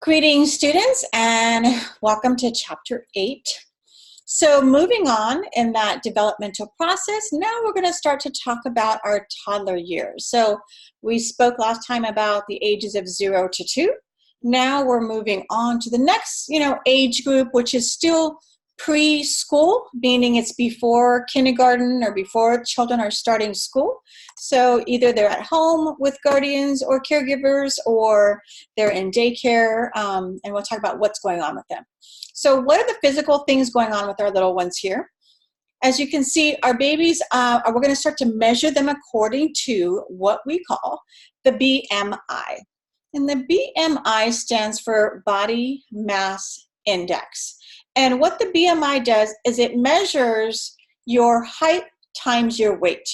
Greetings, students, and welcome to Chapter 8. So moving on in that developmental process, now we're going to start to talk about our toddler years. So we spoke last time about the ages of 0 to 2. Now we're moving on to the next, age group, which is still preschool, meaning it's before kindergarten or before children are starting school. So either they're at home with guardians or caregivers, or they're in daycare, and we'll talk about what's going on with them. So what are the physical things going on with our little ones here? As you can see, our babies, we're going to start to measure them according to what we call the BMI. And the BMI stands for Body Mass Index. And what the BMI does is it measures your height times your weight.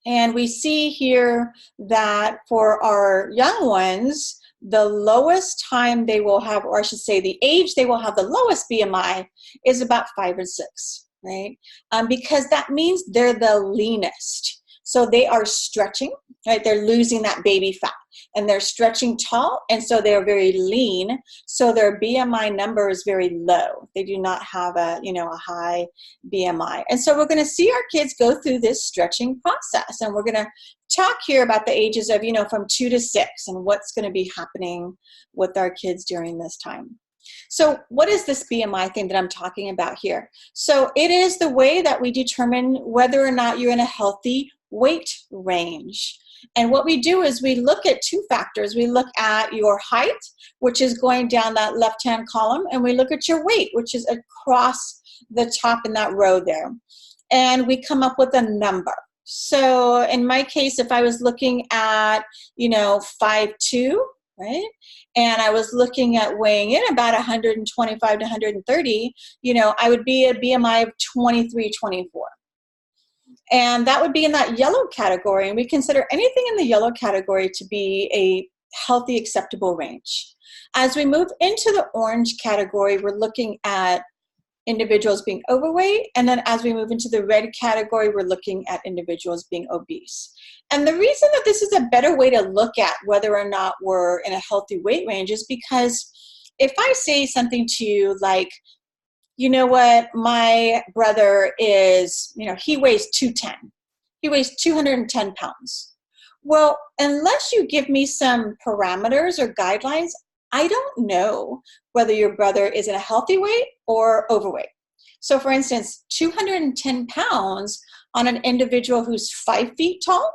And we see here that for our young ones, the lowest time they will have, or I should say the age they will have the lowest BMI is about 5 or 6, right? Because that means they're the leanest. So they are stretching, right? They're losing that baby fat, and they're stretching tall, and so they're very lean. So their BMI number is very low. They do not have a high BMI. And so we're going to see our kids go through this stretching process, and we're going to talk here about the ages of, from 2 to 6 and what's going to be happening with our kids during this time. So what is this BMI thing that I'm talking about here? So it is the way that we determine whether or not you're in a healthy weight range. And what we do is we look at 2 factors. We look at your height, which is going down that left-hand column, and we look at your weight, which is across the top in that row there. And we come up with a number. So in my case, if I was looking at, 5'2", right? And I was looking at weighing in about 125 to 130, I would be at a BMI of 23, 24. And that would be in that yellow category. And we consider anything in the yellow category to be a healthy, acceptable range. As we move into the orange category, we're looking at individuals being overweight. And then as we move into the red category, we're looking at individuals being obese. And the reason that this is a better way to look at whether or not we're in a healthy weight range is because if I say something to you like, you know what, my brother is, he weighs 210. He weighs 210 pounds. Well, unless you give me some parameters or guidelines, I don't know whether your brother is in a healthy weight or overweight. So for instance, 210 pounds on an individual who's 5 feet tall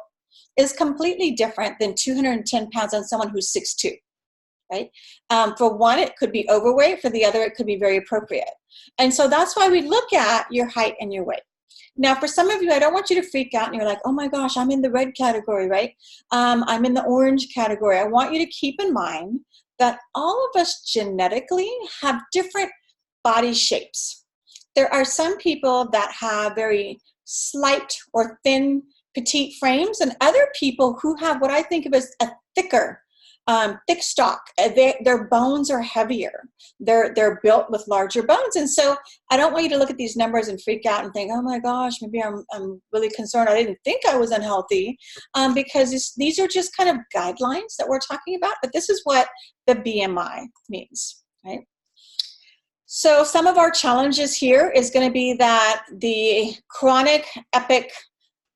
is completely different than 210 pounds on someone who's 6'2". Right? For one, it could be overweight. For the other, it could be very appropriate. And so that's why we look at your height and your weight. Now, for some of you, I don't want you to freak out and you're like, oh my gosh, I'm in the red category, right? I'm in the orange category. I want you to keep in mind that all of us genetically have different body shapes. There are some people that have very slight or thin, petite frames, and other people who have what I think of as a thicker thick stock. Their bones are heavier. They're built with larger bones. And so I don't want you to look at these numbers and freak out and think, oh my gosh, maybe I'm really concerned. I didn't think I was unhealthy, because these are just kind of guidelines that we're talking about. But this is what the BMI means, right? So some of our challenges here is going to be that the chronic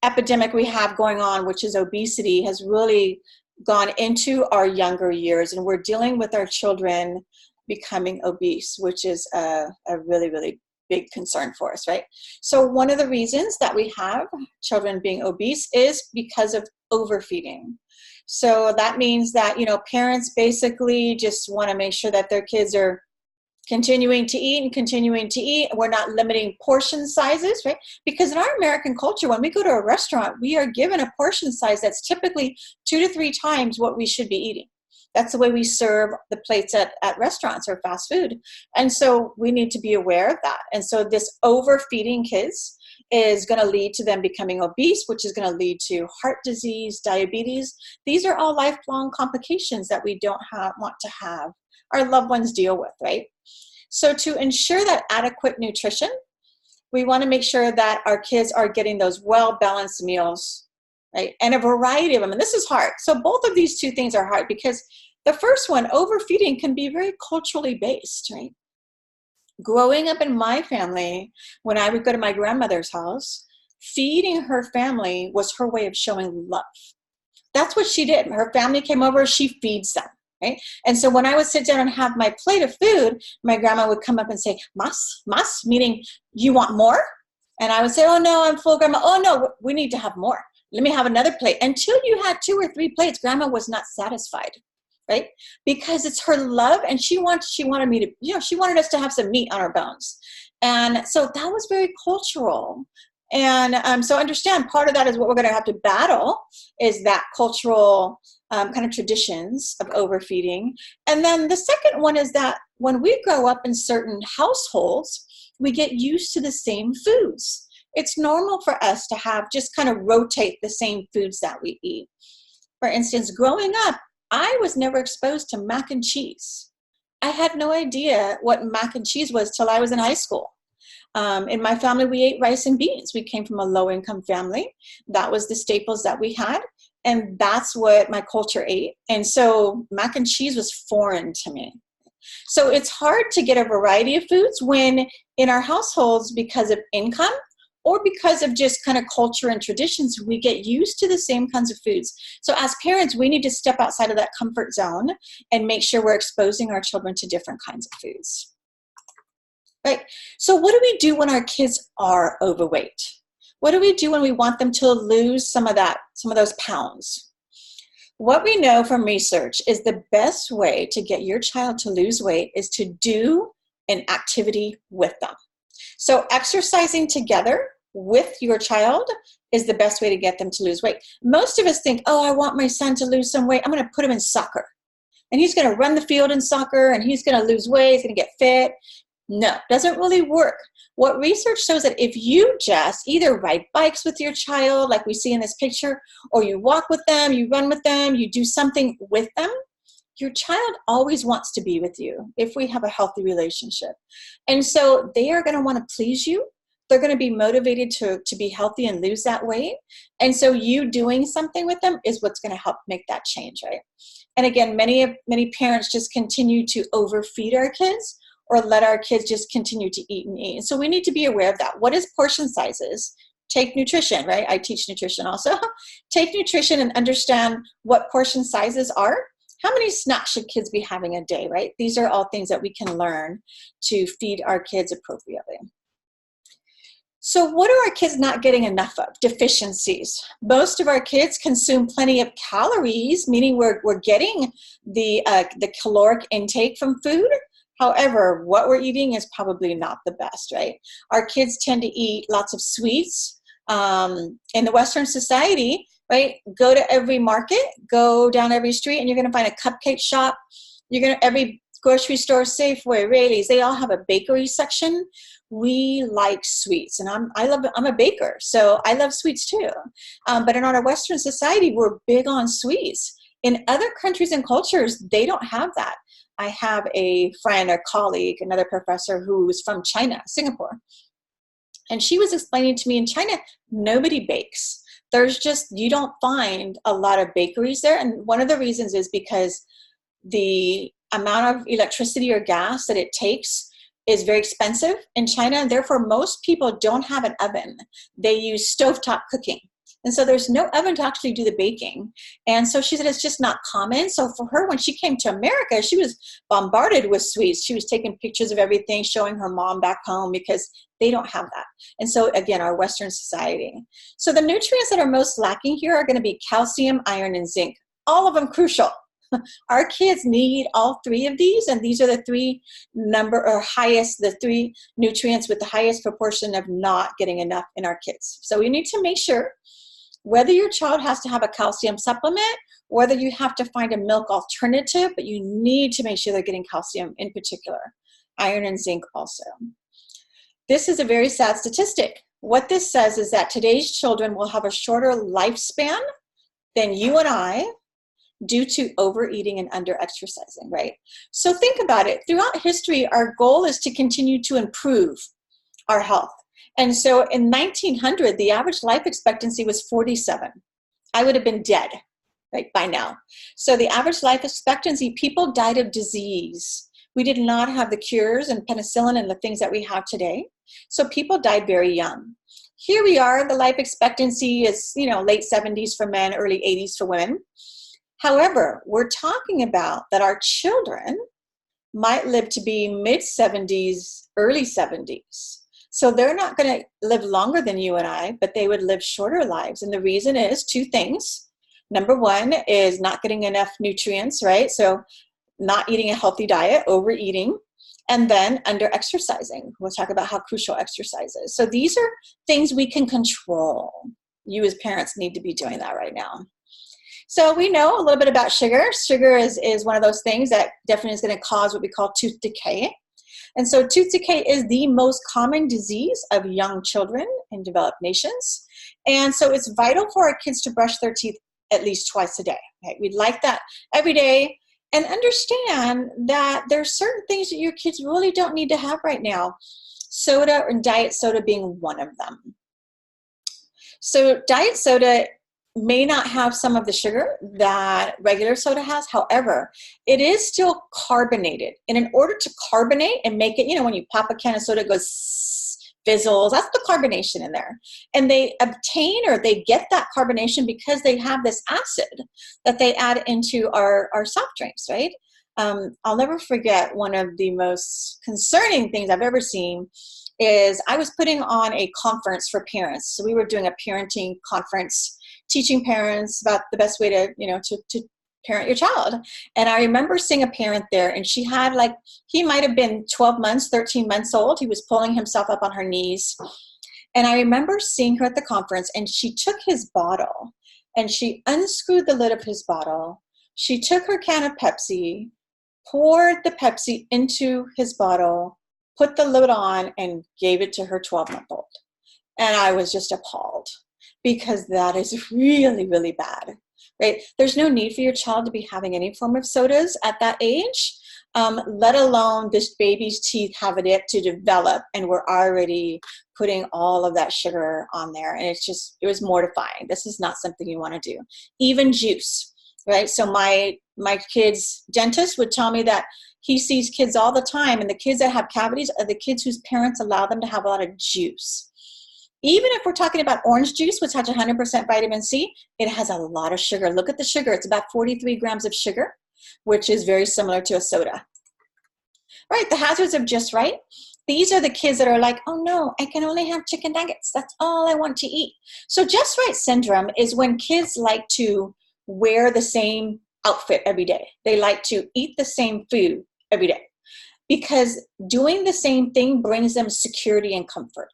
epidemic we have going on, which is obesity, has really gone into our younger years, and we're dealing with our children becoming obese, which is a really, really big concern for us, right? So one of the reasons that we have children being obese is because of overfeeding. So that means that, parents basically just want to make sure that their kids are continuing to eat. We're not limiting portion sizes, right? Because in our American culture, when we go to a restaurant, we are given a portion size that's typically 2 to 3 times what we should be eating. That's the way we serve the plates at restaurants or fast food. And so we need to be aware of that. And so this overfeeding kids is going to lead to them becoming obese, which is going to lead to heart disease, diabetes. These are all lifelong complications that we don't want to have our loved ones deal with, right? So to ensure that adequate nutrition, we want to make sure that our kids are getting those well-balanced meals, right? And a variety of them. And this is hard. So both of these 2 things are hard because The first one, overfeeding, can be very culturally based, right? Growing up in my family, when I would go to my grandmother's house, feeding her family was her way of showing love. That's what she did. Her family came over, she feeds them, right? And so when I would sit down and have my plate of food, my grandma would come up and say, mas, meaning, you want more? And I would say, oh no, I'm full, Grandma. Oh no, we need to have more. Let me have another plate. Until you had 2 or 3 plates, Grandma was not satisfied, right? Because it's her love, and she wanted me to, she wanted us to have some meat on our bones. And so that was very cultural. And so understand, part of that is what we're going to have to battle is that cultural kind of traditions of overfeeding. And then the second one is that when we grow up in certain households, we get used to the same foods. It's normal for us to have just kind of rotate the same foods that we eat. For instance, growing up, I was never exposed to mac and cheese. I had no idea what mac and cheese was till I was in high school. In my family, we ate rice and beans. We came from a low-income family. That was the staples that we had, and that's what my culture ate. And so mac and cheese was foreign to me. So it's hard to get a variety of foods when in our households, because of income or because of just kind of culture and traditions, we get used to the same kinds of foods. So as parents, we need to step outside of that comfort zone and make sure we're exposing our children to different kinds of foods. Right. So what do we do when our kids are overweight? What do we do when we want them to lose some of those pounds? What we know from research is the best way to get your child to lose weight is to do an activity with them. So exercising together with your child is the best way to get them to lose weight. Most of us think, oh, I want my son to lose some weight. I'm going to put him in soccer. And he's going to run the field in soccer, and he's going to lose weight. He's going to get fit. No, doesn't really work. What research shows that if you just either ride bikes with your child, like we see in this picture, or you walk with them, you run with them, you do something with them, your child always wants to be with you if we have a healthy relationship. And so they are going to want to please you. They're going to be motivated to be healthy and lose that weight. And so you doing something with them is what's going to help make that change, right? And again, many parents just continue to overfeed our kids, or let our kids just continue to eat and eat. And so we need to be aware of that. What is portion sizes? Take nutrition, right? I teach nutrition also. Take nutrition and understand what portion sizes are. How many snacks should kids be having a day, right? These are all things that we can learn to feed our kids appropriately. So what are our kids not getting enough of? Deficiencies. Most of our kids consume plenty of calories, meaning we're getting the caloric intake from food. However, what we're eating is probably not the best, right? Our kids tend to eat lots of sweets. In the Western society, right? Go to every market, go down every street, and you're going to find a cupcake shop. Every grocery store, Safeway, Raley's, they all have a bakery section. We like sweets, and I'm a baker, so I love sweets too. But in our Western society, we're big on sweets. In other countries and cultures, they don't have that. I have a friend, a colleague, another professor who's from China, Singapore. And she was explaining to me in China, nobody bakes. You don't find a lot of bakeries there. And one of the reasons is because the amount of electricity or gas that it takes is very expensive in China. And therefore, most people don't have an oven. They use stovetop cooking. And so there's no oven to actually do the baking. And so she said it's just not common. So for her, when she came to America, she was bombarded with sweets. She was taking pictures of everything, showing her mom back home because they don't have that. And so again, our Western society. So the nutrients that are most lacking here are going to be calcium, iron, and zinc. All of them crucial. Our kids need all 3 of these, and these are the 3 the 3 nutrients with the highest proportion of not getting enough in our kids. So we need to make sure whether your child has to have a calcium supplement, whether you have to find a milk alternative, but you need to make sure they're getting calcium in particular, iron and zinc also. This is a very sad statistic. What this says is that today's children will have a shorter lifespan than you and I due to overeating and under-exercising, right? So think about it. Throughout history, our goal is to continue to improve our health. And so in 1900, the average life expectancy was 47. I would have been dead. right, by now. So the average life expectancy, people died of disease. We did not have the cures and penicillin and the things that we have today. So people died very young. Here we are, the life expectancy is, late 70s for men, early 80s for women. However, we're talking about that our children might live to be mid 70s, early 70s. So they're not going to live longer than you and I, but they would live shorter lives. And the reason is two things. Number one is not getting enough nutrients, right? So not eating a healthy diet, overeating, and then under exercising. We'll talk about how crucial exercise is. So these are things we can control. You as parents need to be doing that right now. So we know a little bit about sugar. Sugar is one of those things that definitely is going to cause what we call tooth decay. And so tooth decay is the most common disease of young children in developed nations. And so it's vital for our kids to brush their teeth at least twice a day. Right? We'd like that every day. And understand that there's certain things that your kids really don't need to have right now. Soda and diet soda being one of them. So diet soda may not have some of the sugar that regular soda has. However, it is still carbonated. And in order to carbonate and make it, when you pop a can of soda, it goes fizzles. That's the carbonation in there. And they obtain or they get that carbonation because they have this acid that they add into our soft drinks, right? I'll never forget one of the most concerning things I've ever seen is I was putting on a conference for parents. So we were doing a parenting conference, teaching parents about the best way to parent your child. And I remember seeing a parent there, and she had he might have been 12 months, 13 months old. He was pulling himself up on her knees. And I remember seeing her at the conference, and she took his bottle and she unscrewed the lid of his bottle. She took her can of Pepsi, poured the Pepsi into his bottle, put the lid on, and gave it to her 12-month-old. And I was just appalled because that is really, really bad. Right? There's no need for your child to be having any form of sodas at that age, let alone this baby's teeth have it yet to develop, and we're already putting all of that sugar on there. And it was mortifying. This is not something you want to do. Even juice, right? So my kid's dentist would tell me that he sees kids all the time, and the kids that have cavities are the kids whose parents allow them to have a lot of juice. Even if we're talking about orange juice, which has 100% vitamin C, it has a lot of sugar. Look at the sugar. It's about 43 grams of sugar, which is very similar to a soda. Right, the hazards of just right. These are the kids that are like, oh no, I can only have chicken nuggets. That's all I want to eat. So just right syndrome is when kids like to wear the same outfit every day. They like to eat the same food every day because doing the same thing brings them security and comfort.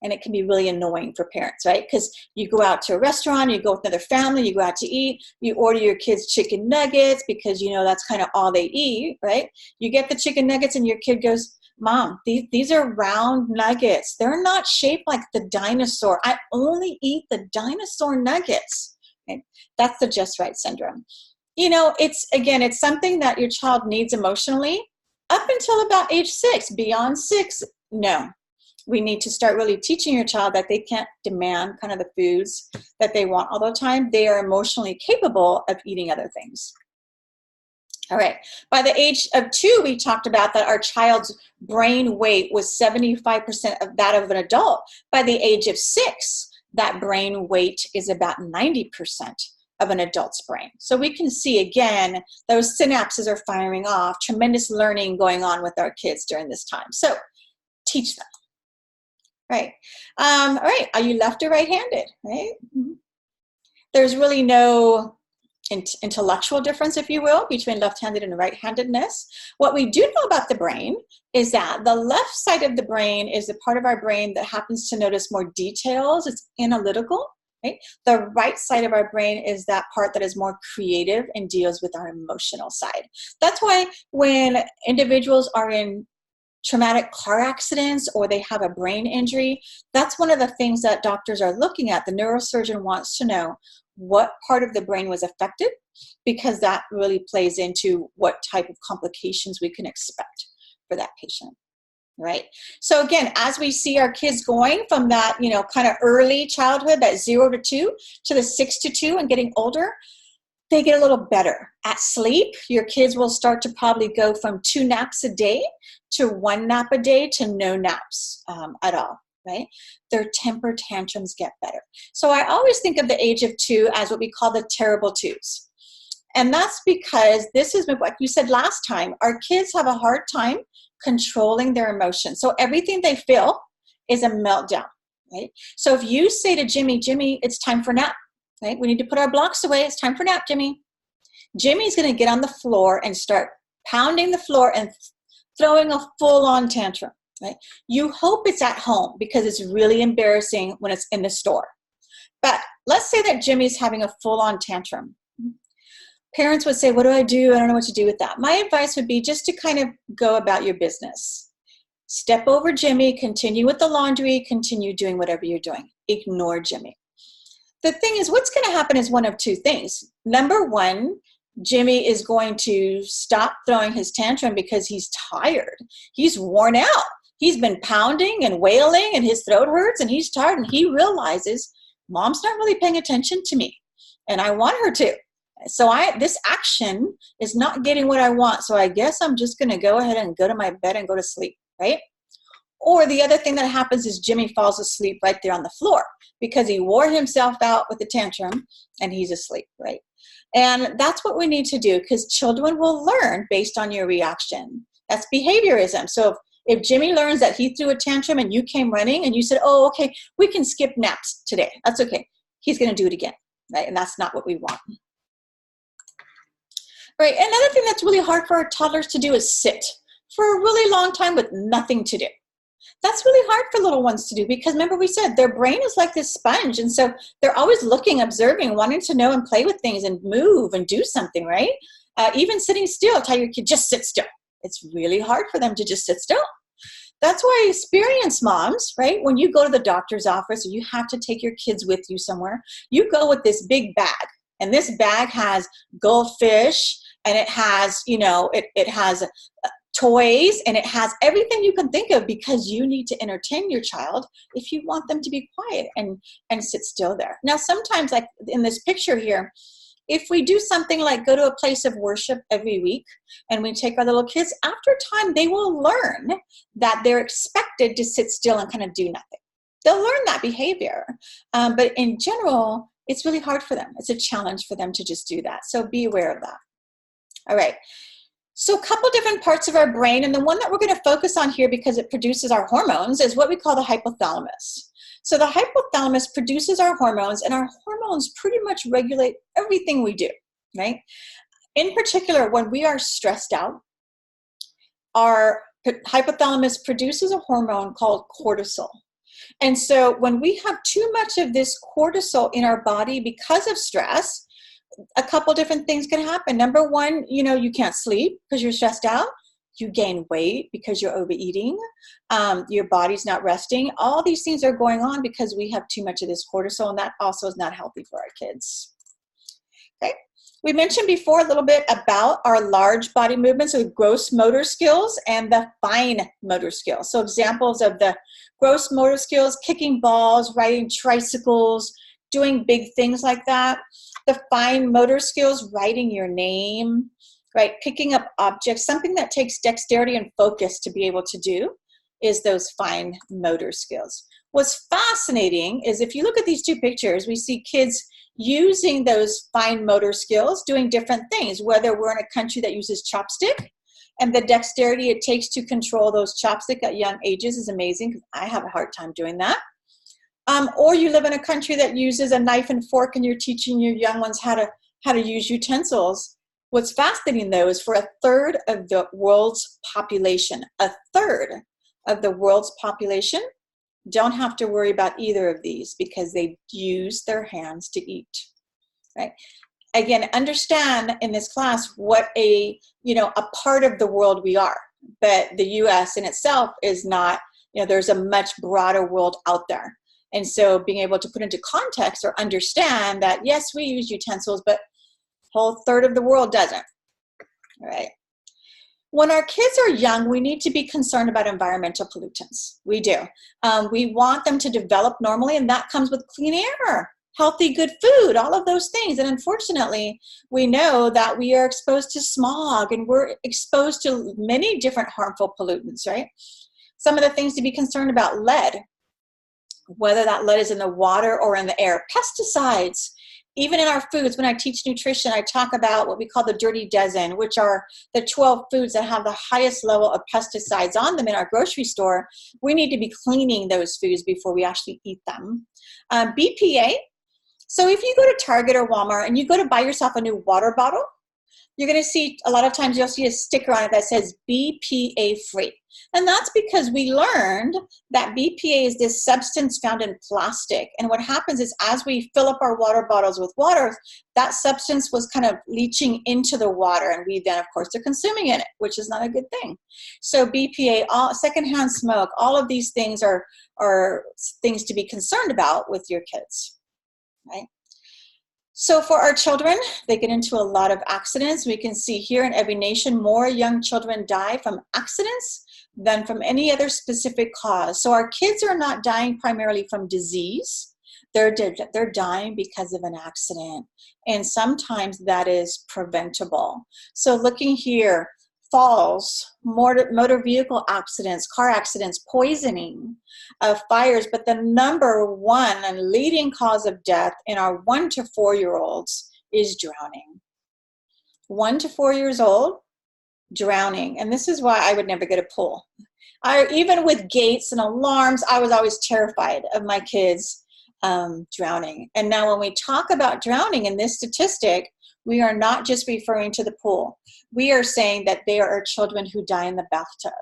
And it can be really annoying for parents, right? Because you go out to a restaurant, you go with another family, you go out to eat, you order your kids chicken nuggets because that's kind of all they eat, right? You get the chicken nuggets and your kid goes, Mom, these are round nuggets. They're not shaped like the dinosaur. I only eat the dinosaur nuggets. Okay? That's the just right syndrome. It's something that your child needs emotionally up until about age 6. Beyond 6, no. We need to start really teaching your child that they can't demand kind of the foods that they want all the time. They are emotionally capable of eating other things. All right. By the age of 2, we talked about that our child's brain weight was 75% of that of an adult. By the age of 6, that brain weight is about 90% of an adult's brain. So we can see, again, those synapses are firing off, tremendous learning going on with our kids during this time. So teach them. Right. All right. Are you left or right-handed? Right. Mm-hmm. There's really no intellectual difference, if you will, between left-handed and right-handedness. What we do know about the brain is that the left side of the brain is the part of our brain that happens to notice more details. It's analytical. Right. The right side of our brain is that part that is more creative and deals with our emotional side. That's why when individuals are in traumatic car accidents or they have a brain injury, that's one of the things that doctors are looking at. The neurosurgeon wants to know what part of the brain was affected because that really plays into what type of complications we can expect for that patient, right? So again, as we see our kids going from that, kind of early childhood, that 0 to 2, to the 6 to 2 and getting older, they get a little better. At sleep, your kids will start to probably go from 2 naps a day to 1 nap a day to no naps at all, right? Their temper tantrums get better. So I always think of the age of 2 as what we call the terrible twos. And that's because this is what you said last time. Our kids have a hard time controlling their emotions. So everything they feel is a meltdown, right? So if you say to Jimmy, Jimmy, it's time for nap, right? We need to put our blocks away. It's time for nap, Jimmy. Jimmy's going to get on the floor and start pounding the floor and throwing a full-on tantrum, right? You hope it's at home because it's really embarrassing when it's in the store. But let's say that Jimmy's having a full-on tantrum. Parents would say, what do? I don't know what to do with that. My advice would be just to kind of go about your business. Step over Jimmy, continue with the laundry, continue doing whatever you're doing. Ignore Jimmy. The thing is, what's going to happen is one of 2 things. Number 1, Jimmy is going to stop throwing his tantrum because he's tired. He's worn out. He's been pounding and wailing and his throat hurts and he's tired and he realizes mom's not really paying attention to me and I want her to. So this action is not getting what I want. So I guess I'm just going to go ahead and go to my bed and go to sleep, right? Or the other thing that happens is Jimmy falls asleep right there on the floor because he wore himself out with the tantrum and he's asleep, right? And that's what we need to do because children will learn based on your reaction. That's behaviorism. So if Jimmy learns that he threw a tantrum and you came running and you said, oh, okay, we can skip naps today. That's okay. He's going to do it again, right? And that's not what we want. Right. Another thing that's really hard for our toddlers to do is sit for a really long time with nothing to do. That's really hard for little ones to do because remember we said their brain is like this sponge. And so they're always looking, observing, wanting to know and play with things and move and do something, right? Even sitting still, tell your kid, just sit still. It's really hard for them to just sit still. That's why experienced moms, right? When you go to the doctor's office or you have to take your kids with you somewhere, you go with this big bag. And this bag has goldfish and it has, it has toys and it has everything you can think of because you need to entertain your child if you want them to be quiet and sit still there. Now, sometimes like in this picture here, if we do something like go to a place of worship every week and we take our little kids, after time, they will learn that they're expected to sit still and kind of do nothing. They'll learn that behavior. But in general, it's really hard for them. It's a challenge for them to just do that. So be aware of that. All right. So a couple different parts of our brain, and the one that we're going to focus on here because it produces our hormones is what we call the hypothalamus. So the hypothalamus produces our hormones, and our hormones pretty much regulate everything we do, right? In particular, when we are stressed out, our hypothalamus produces a hormone called cortisol. And so when we have too much of this cortisol in our body because of stress, a couple different things can happen. Number 1, you can't sleep because you're stressed out. You gain weight because you're overeating. Your body's not resting. All these things are going on because we have too much of this cortisol, and that also is not healthy for our kids. Okay. We mentioned before a little bit about our large body movements, so gross motor skills and the fine motor skills. So examples of the gross motor skills, kicking balls, riding tricycles, doing big things like that. The fine motor skills, writing your name, right? Picking up objects, something that takes dexterity and focus to be able to do is those fine motor skills. What's fascinating is if you look at these 2 pictures, we see kids using those fine motor skills, doing different things, whether we're in a country that uses chopstick and the dexterity it takes to control those chopsticks at young ages is amazing because I have a hard time doing that. Or you live in a country that uses a knife and fork and you're teaching your young ones how to use utensils. What's fascinating though is for a third of the world's population, don't have to worry about either of these because they use their hands to eat, right? Again, understand in this class what a part of the world we are, but the U.S. in itself is not, there's a much broader world out there. And so being able to put into context or understand that, yes, we use utensils, but a whole third of the world doesn't, all right? When our kids are young, we need to be concerned about environmental pollutants. We do. We want them to develop normally, and that comes with clean air. healthy, good food, all of those things. And unfortunately, we know that we are exposed to smog and we're exposed to many different harmful pollutants, right? Some of the things to be concerned about: lead, whether that lead is in the water or in the air, pesticides, even in our foods. When I teach nutrition, I talk about what we call the dirty dozen, which are the 12 foods that have the highest level of pesticides on them in our grocery store. We need to be cleaning those foods before we actually eat them. BPA. So if you go to Target or Walmart and you go to buy yourself a new water bottle, you're going to see, a lot of times you'll see a sticker on it that says BPA free. And that's because we learned that BPA is this substance found in plastic. And what happens is, as we fill up our water bottles with water, that substance was kind of leaching into the water. And we then, of course, are consuming it, which is not a good thing. So BPA, secondhand smoke, all of these things are things to be concerned about with your kids, right? So for our children, they get into a lot of accidents. We can see here in every nation, more young children die from accidents than from any other specific cause. So our kids are not dying primarily from disease. They're dying because of an accident. And sometimes that is preventable. So looking here, falls, motor vehicle accidents, car accidents, poisoning, fires, but the number one and leading cause of death in our 1 to 4 year olds is drowning. 1 to 4 years old, drowning. And this is why I would never get a pool. Even with gates and alarms, I was always terrified of my kids drowning. And now when we talk about drowning in this statistic, we are not just referring to the pool. We are saying that there are children who die in the bathtub.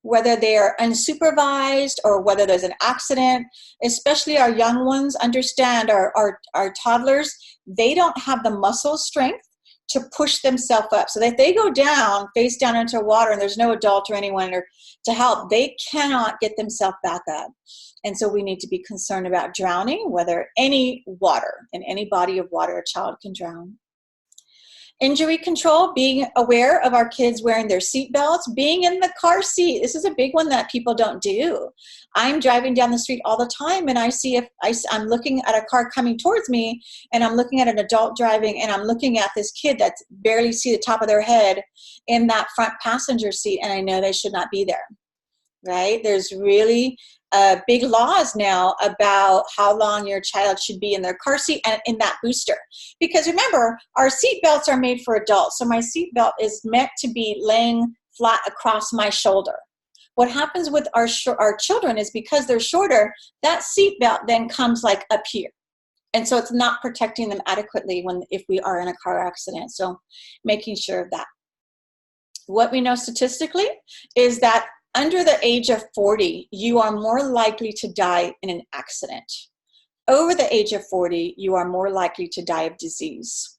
Whether they are unsupervised or whether there's an accident, especially our young ones, understand our toddlers, they don't have the muscle strength to push themselves up. So that if they go down, face down into water, and there's no adult or anyone to help, they cannot get themselves back up. And so we need to be concerned about drowning, whether any water, in any body of water, a child can drown. Injury control, being aware of our kids wearing their seat belts, being in the car seat. This is a big one that people don't do. I'm driving down the street all the time, and I see if I'm looking at a car coming towards me, and I'm looking at an adult driving, and I'm looking at this kid that barely see the top of their head in that front passenger seat, and I know they should not be there, right? There's really big laws now about how long your child should be in their car seat and in that booster. Because remember, our seat belts are made for adults. So my seat belt is meant to be laying flat across my shoulder. What happens with our children is, because they're shorter, that seat belt then comes like up here. And so it's not protecting them adequately if we are in a car accident. So making sure of that. What we know statistically is that under the age of 40, you are more likely to die in an accident. Over the age of 40, you are more likely to die of disease.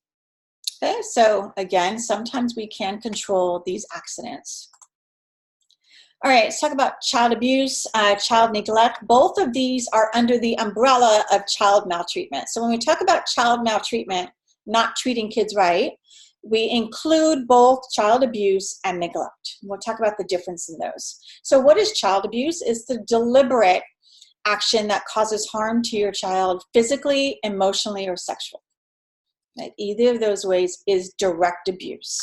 Okay, so again, sometimes we can control these accidents. All right, let's talk about child abuse, child neglect. Both of these are under the umbrella of child maltreatment. So when we talk about child maltreatment, not treating kids right, we include both child abuse and neglect. We'll talk about the difference in those. So what is child abuse? It's the deliberate action that causes harm to your child physically, emotionally, or sexually. Right? Either of those ways is direct abuse.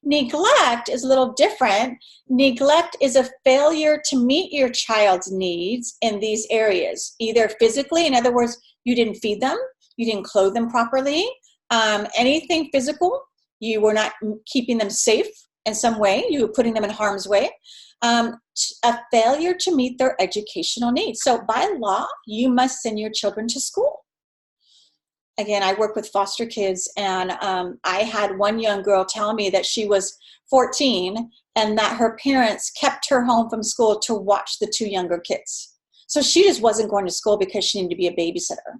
Neglect is a little different. Neglect is a failure to meet your child's needs in these areas, either physically, in other words, you didn't feed them, you didn't clothe them properly, anything physical. You were not keeping them safe in some way. You were putting them in harm's way. A failure to meet their educational needs. So by law, you must send your children to school. Again, I work with foster kids, and I had one young girl tell me that she was 14 and that her parents kept her home from school to watch the 2 younger kids. So she just wasn't going to school because she needed to be a babysitter.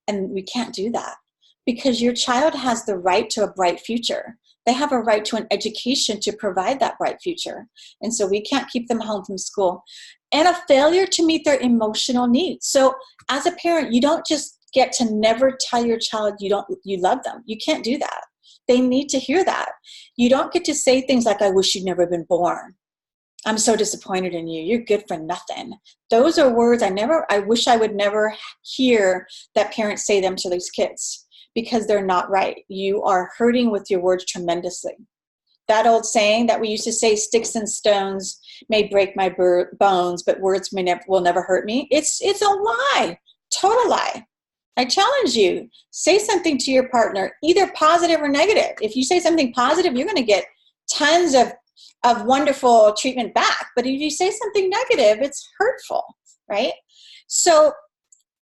And we can't do that. Because your child has the right to a bright future. They have a right to an education to provide that bright future. And so we can't keep them home from school. And a failure to meet their emotional needs. So as a parent, you don't just get to never tell your child you love them. You can't do that. They need to hear that. You don't get to say things like, I wish you'd never been born. I'm so disappointed in you. You're good for nothing. Those are words I wish I would never hear that parents say them to these kids, because they're not right. You are hurting with your words tremendously. That old saying that we used to say, sticks and stones may break my bones, but words will never hurt me. It's a lie, total lie. I challenge you, say something to your partner, either positive or negative. If you say something positive, you're going to get tons of wonderful treatment back. But if you say something negative, it's hurtful, right? So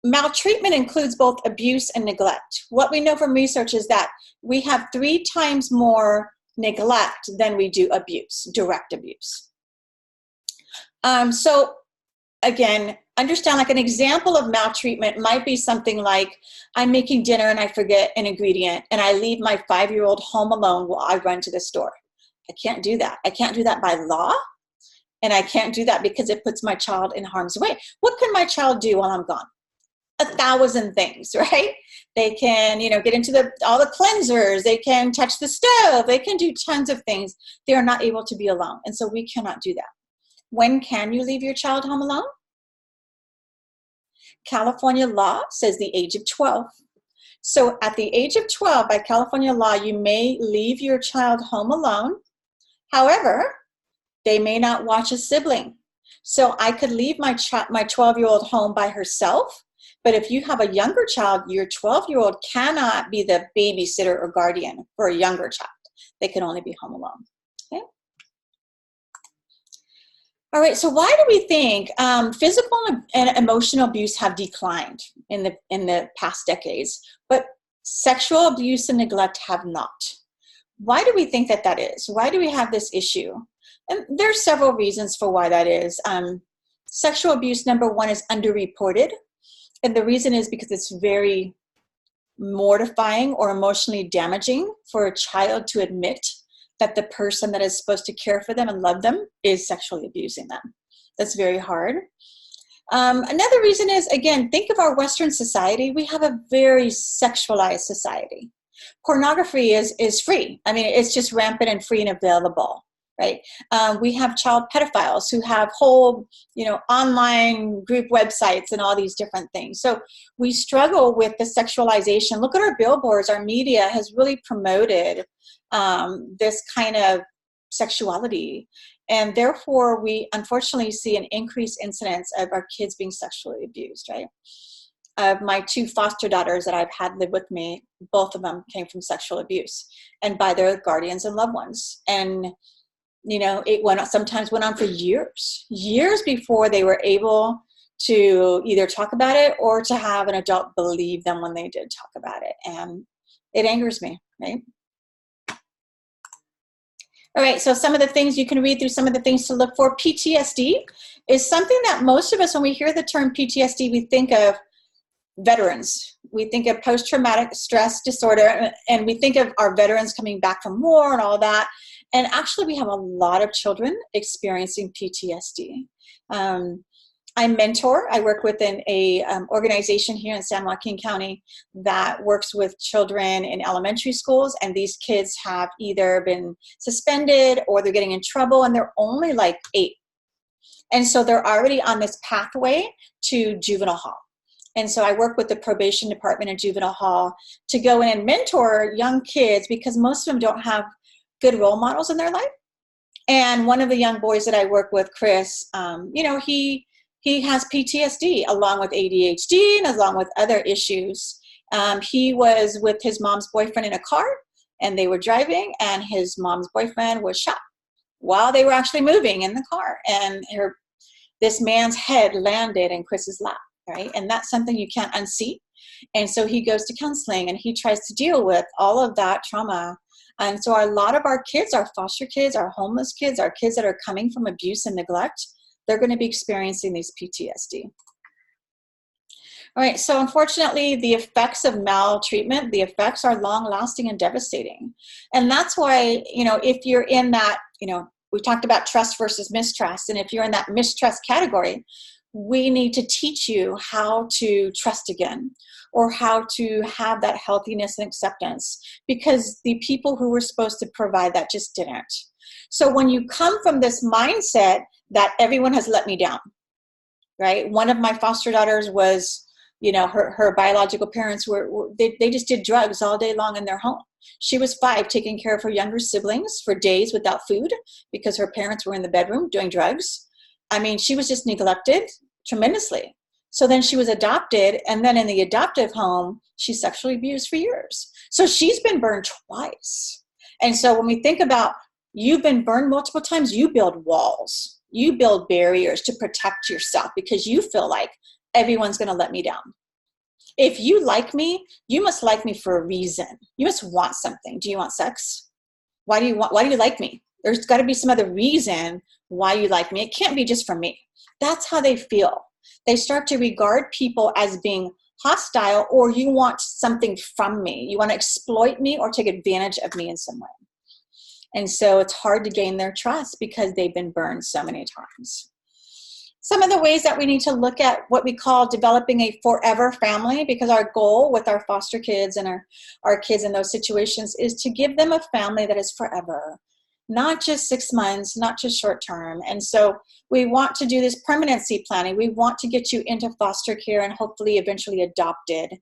maltreatment includes both abuse and neglect. What we know from research is that we have 3 times more neglect than we do abuse, direct abuse. So again, understand, like an example of maltreatment might be something like, I'm making dinner and I forget an ingredient and I leave my 5-year-old home alone while I run to the store. I can't do that. I can't do that by law. And I can't do that because it puts my child in harm's way. What can my child do while I'm gone? 1,000 things, right? They can, get into all the cleansers. They can touch the stove. They can do tons of things. They are not able to be alone. And so we cannot do that. When can you leave your child home alone? California law says the age of 12. So at the age of 12, by California law, you may leave your child home alone. However, they may not watch a sibling. So I could leave my 12-year-old home by herself, but if you have a younger child, your 12-year-old cannot be the babysitter or guardian for a younger child. They can only be home alone. Okay. All right, so why do we think physical and emotional abuse have declined in the past decades, but sexual abuse and neglect have not? Why do we think that is? Why do we have this issue? And there's several reasons for why that is. Sexual abuse, number one, is underreported. And the reason is because it's very mortifying or emotionally damaging for a child to admit that the person that is supposed to care for them and love them is sexually abusing them. That's very hard. Another reason is, again, think of our Western society. We have a very sexualized society. Pornography is free. I mean, it's just rampant and free and available, right? We have child pedophiles who have whole, online group websites and all these different things. So we struggle with the sexualization. Look at our billboards. Our media has really promoted this kind of sexuality. And therefore, we unfortunately see an increased incidence of our kids being sexually abused, right? Of my 2 foster daughters that I've had live with me, both of them came from sexual abuse and by their guardians and loved ones. And, it sometimes went on for years before they were able to either talk about it or to have an adult believe them when they did talk about it. And it angers me, right? All right, so some of the things you can read through, some of the things to look for. PTSD is something that most of us, when we hear the term PTSD, we think of veterans. We think of post-traumatic stress disorder, and we think of our veterans coming back from war and all that. And actually, we have a lot of children experiencing PTSD. I work with an organization here in San Joaquin County that works with children in elementary schools, and these kids have either been suspended or they're getting in trouble, and they're only like 8. And so they're already on this pathway to juvenile hall. And so I work with the probation department in juvenile hall to go in and mentor young kids, because most of them don't have good role models in their life. And one of the young boys that I work with, Chris, he has PTSD along with ADHD and along with other issues. He was with his mom's boyfriend in a car, and they were driving, and his mom's boyfriend was shot while they were actually moving in the car. And this man's head landed in Chris's lap, right? And that's something you can't unsee. And so he goes to counseling, and he tries to deal with all of that trauma. And so a lot of our kids, our foster kids, our homeless kids, our kids that are coming from abuse and neglect, they're going to be experiencing these PTSD. All right, so unfortunately, the effects of maltreatment, the effects are long-lasting and devastating. And that's why, if you're in that, we talked about trust versus mistrust, and if you're in that mistrust category, we need to teach you how to trust again, or how to have that healthiness and acceptance, because the people who were supposed to provide that just didn't. So when you come from this mindset that everyone has let me down, right? One of my foster daughters was, her biological parents they just did drugs all day long in their home. She was 5, taking care of her younger siblings for days without food because her parents were in the bedroom doing drugs. I mean, she was just neglected tremendously. So then she was adopted, and then in the adoptive home, she's sexually abused for years. So she's been burned twice. And so when we think about you've been burned multiple times, you build walls, you build barriers to protect yourself because you feel like everyone's going to let me down. If you like me, you must like me for a reason. You must want something. Do you want sex? Why do you like me? There's got to be some other reason why you like me. It can't be just for me. That's how they feel. They start to regard people as being hostile, or you want something from me. You want to exploit me or take advantage of me in some way. And so it's hard to gain their trust because they've been burned so many times. Some of the ways that we need to look at what we call developing a forever family, because our goal with our foster kids and our kids in those situations is to give them a family that is forever, not just 6 months, not just short term. And so we want to do this permanency planning. We want to get you into foster care and hopefully eventually adopted.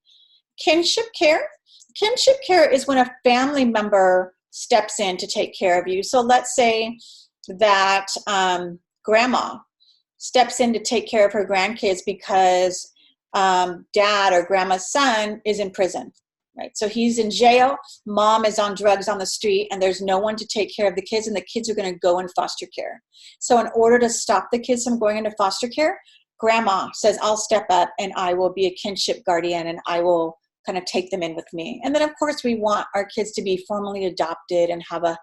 Kinship care. Kinship care is when a family member steps in to take care of you. So let's say that grandma steps in to take care of her grandkids because dad or grandma's son is in prison, right? So he's in jail, mom is on drugs on the street, and there's no one to take care of the kids, and the kids are going to go in foster care. So in order to stop the kids from going into foster care, grandma says, I'll step up and I will be a kinship guardian and I will kind of take them in with me. And then of course we want our kids to be formally adopted and have a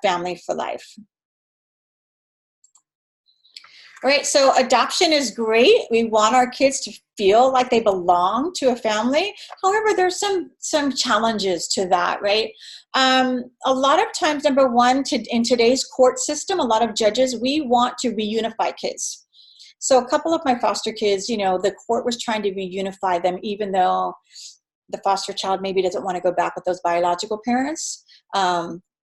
family for life. All right, so adoption is great. We want our kids to feel like they belong to a family. However, there's some challenges to that, right? A lot of times, number one, in today's court system, a lot of judges, we want to reunify kids. So a couple of my foster kids, the court was trying to reunify them, even though the foster child maybe doesn't want to go back with those biological parents.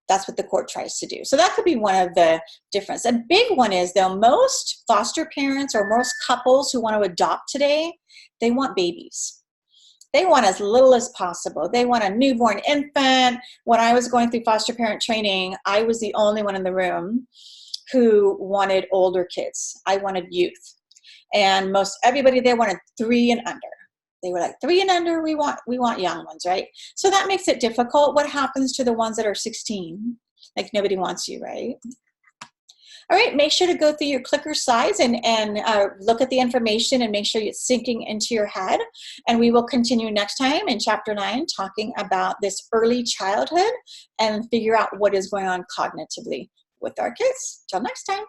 That's what the court tries to do. So that could be one of the differences. A big one is, though, most foster parents or most couples who want to adopt today, they want babies. They want as little as possible. They want a newborn infant. When I was going through foster parent training, I was the only one in the room who wanted older kids. I wanted youth. And most everybody there wanted 3 and under. They were like, 3 and under, we want young ones, right? So that makes it difficult. What happens to the ones that are 16? Like, nobody wants you, right? All right, make sure to go through your clicker size and look at the information and make sure it's sinking into your head. And we will continue next time in Chapter 9 talking about this early childhood and figure out what is going on cognitively with our kids. Till next time.